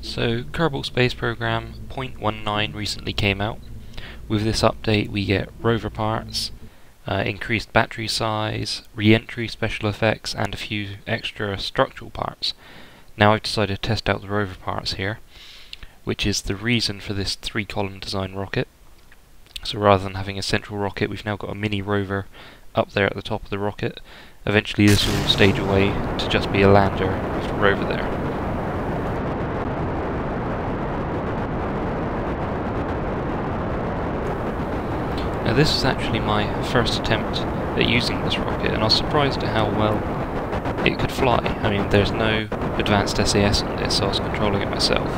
So Kerbal Space Program 0.19 recently came out. With this update we get rover parts, increased battery size, re-entry special effects and a few extra structural parts. Now I've decided to test out the rover parts here, which is the reason for this 3-column design rocket. So rather than having a central rocket, we've now got a mini rover up there at the top of the rocket. Eventually this will stage away to just be a lander with the rover there. Now this was actually my first attempt at using this rocket, and I was surprised at how well it could fly. I mean, there's no advanced SAS on this, so I was controlling it myself.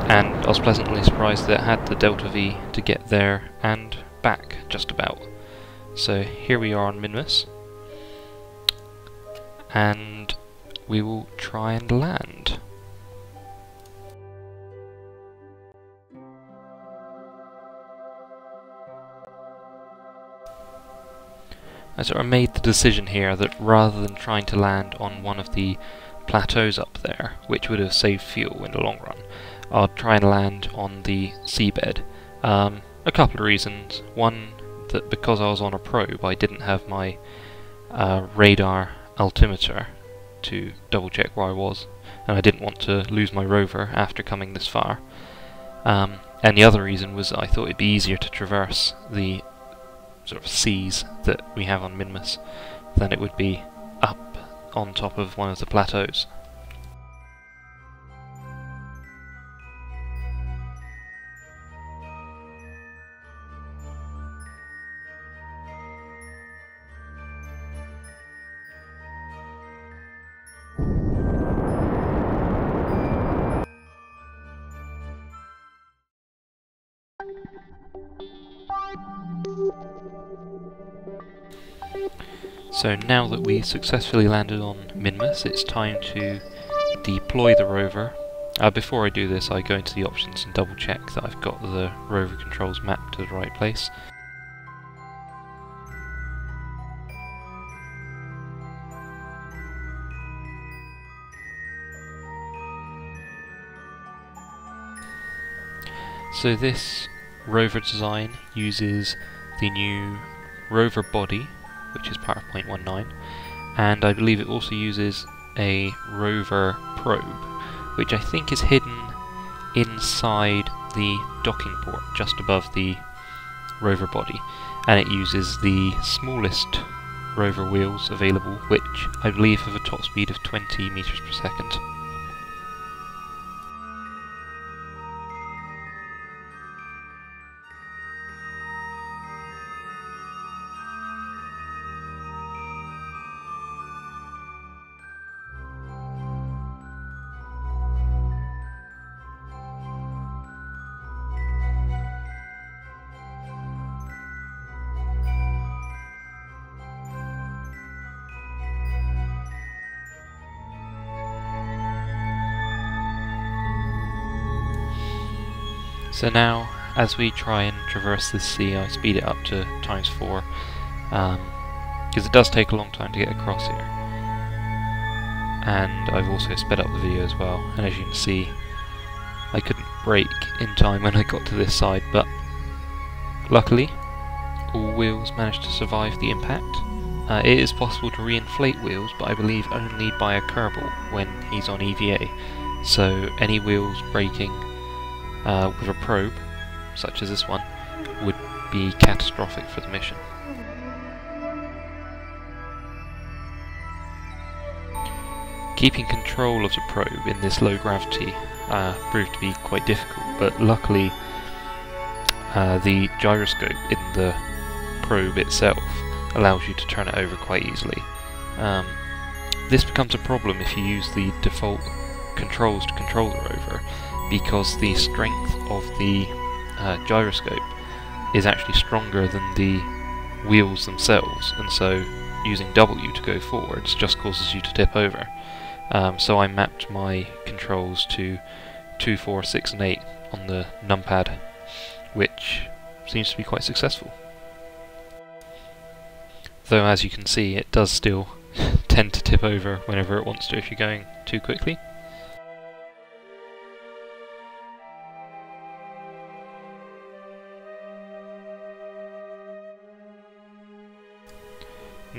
And I was pleasantly surprised that it had the Delta V to get there and back, just about. So here we are on Minmus, and we will try and land. I sort of made the decision here that rather than trying to land on one of the plateaus up there, which would have saved fuel in the long run, I'll try and land on the seabed. A couple of reasons. One, that because I was on a probe I didn't have my radar altimeter to double check where I was, and I didn't want to lose my rover after coming this far. And the other reason was that I thought it'd be easier to traverse the sort of seas that we have on Minmus than it would be up on top of one of the plateaus. So now that we successfully landed on Minmus, it's time to deploy the rover. Before I do this, I go into the options and double check that I've got the rover controls mapped to the right place. So this rover design uses the new rover body, which is part of 0.19, and I believe it also uses a rover probe, which I think is hidden inside the docking port just above the rover body, and it uses the smallest rover wheels available, which I believe have a top speed of 20 meters per second. So now, as we try and traverse this sea, I speed it up to ×4, because it does take a long time to get across here. And I've also sped up the video as well, and as you can see, I couldn't brake in time when I got to this side, but luckily, all wheels managed to survive the impact. It is possible to re-inflate wheels, but I believe only by a Kerbal when he's on EVA, so any wheels braking with a probe, such as this one, would be catastrophic for the mission. Keeping control of the probe in this low gravity proved to be quite difficult, but luckily the gyroscope in the probe itself allows you to turn it over quite easily. This becomes a problem if you use the default controls to control the rover, because the strength of the gyroscope is actually stronger than the wheels themselves, and so using W to go forwards just causes you to tip over. So I mapped my controls to 2, 4, 6 and 8 on the numpad, which seems to be quite successful. Though as you can see, it does still tend to tip over whenever it wants to if you're going too quickly.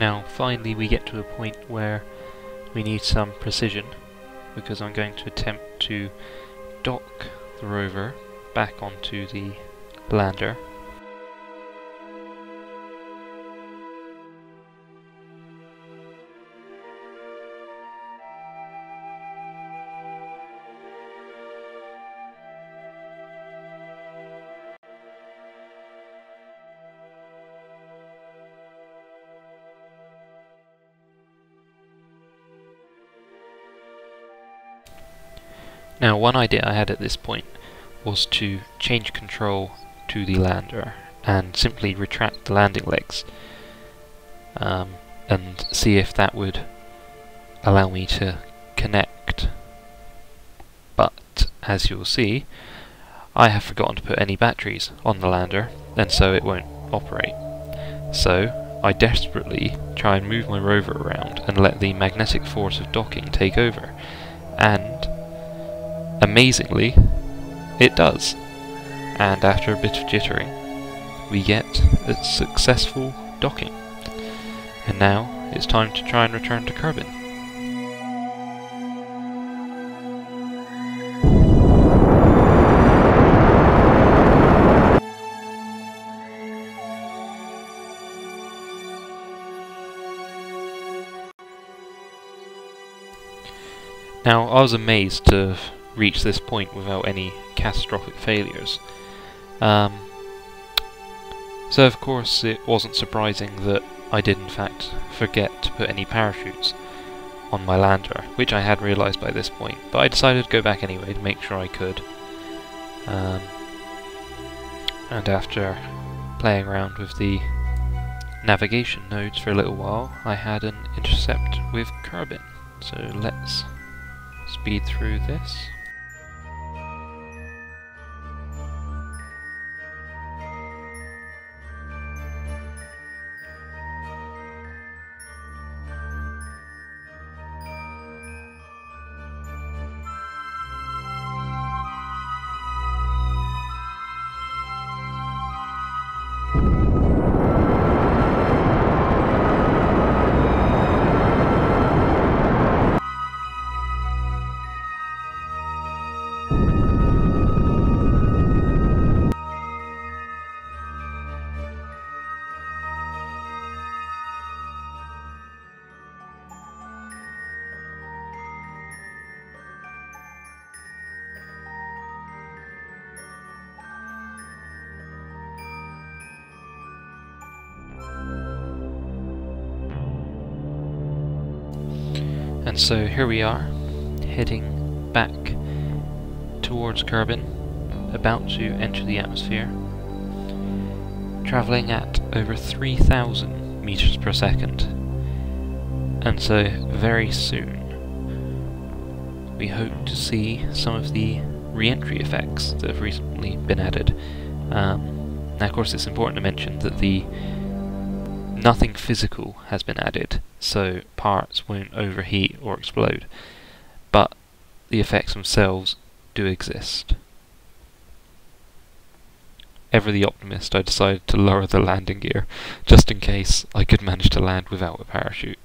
Now finally we get to a point where we need some precision, because I'm going to attempt to dock the rover back onto the lander. Now, one idea I had at this point was to change control to the lander and simply retract the landing legs, and see if that would allow me to connect. But as you'll see, I have forgotten to put any batteries on the lander, and so it won't operate. So I desperately try and move my rover around and let the magnetic force of docking take over, and amazingly, it does. And after a bit of jittering, we get a successful docking. And now it's time to try and return to Kerbal. Now, I was amazed to have reached this point without any catastrophic failures. So of course it wasn't surprising that I did in fact forget to put any parachutes on my lander, which I had realised by this point, but I decided to go back anyway to make sure I could. And after playing around with the navigation nodes for a little while, I had an intercept with Kerbal. So let's speed through this. And so here we are, heading back towards Kerbal, about to enter the atmosphere, travelling at over 3,000 meters per second. And so very soon we hope to see some of the re-entry effects that have recently been added. Now of course it's important to mention that nothing physical has been added, so parts won't overheat or explode, but the effects themselves do exist. Ever the optimist, I decided to lower the landing gear, just in case I could manage to land without a parachute.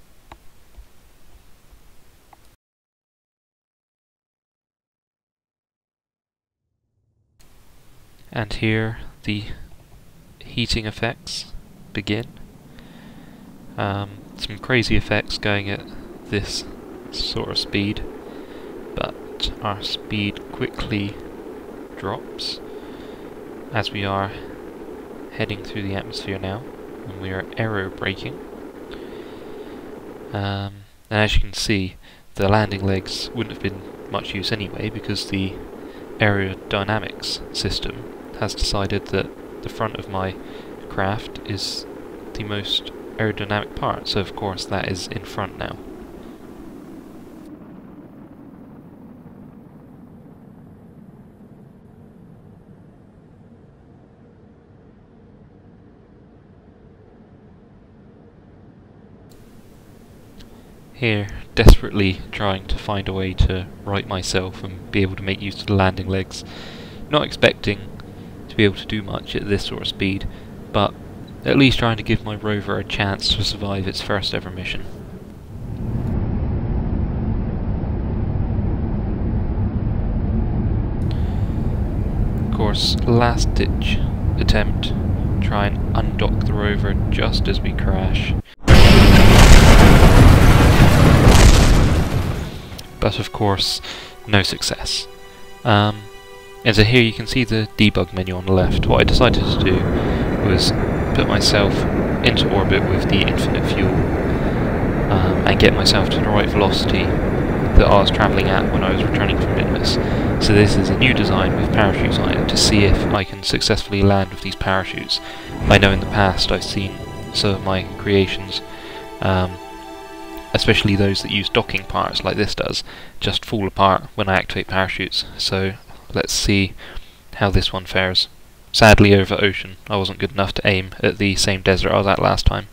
And here the heating effects begin. Some crazy effects going at this sort of speed, but our speed quickly drops as we are heading through the atmosphere now, and we are aerobraking. And as you can see, the landing legs wouldn't have been much use anyway, because the aerodynamics system has decided that the front of my craft is the most aerodynamic part, so of course that is in front now. Here, desperately trying to find a way to right myself and be able to make use of the landing legs, not expecting to be able to do much at this sort of speed, but at least trying to give my rover a chance to survive its first ever mission. Of course, last ditch attempt, try and undock the rover just as we crash. But of course, no success. And so here you can see the debug menu on the left. What I decided to do was put myself into orbit with the infinite fuel and get myself to the right velocity that I was travelling at when I was returning from Minmus. So this is a new design with parachutes on it to see if I can successfully land with these parachutes. I know in the past I've seen some of my creations, especially those that use docking parts like this does, just fall apart when I activate parachutes. So let's see how this one fares. Sadly, over ocean, I wasn't good enough to aim at the same desert I was at last time.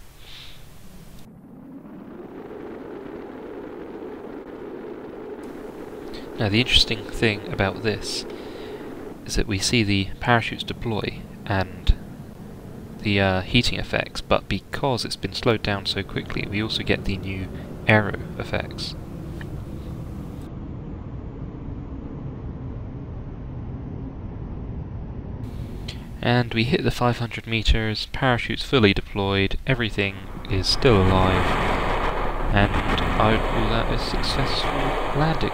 Now the interesting thing about this is that we see the parachutes deploy and the heating effects, but because it's been slowed down so quickly, we also get the new aero effects. And we hit the 500 meters, parachutes fully deployed, everything is still alive, and I would call that a successful landing.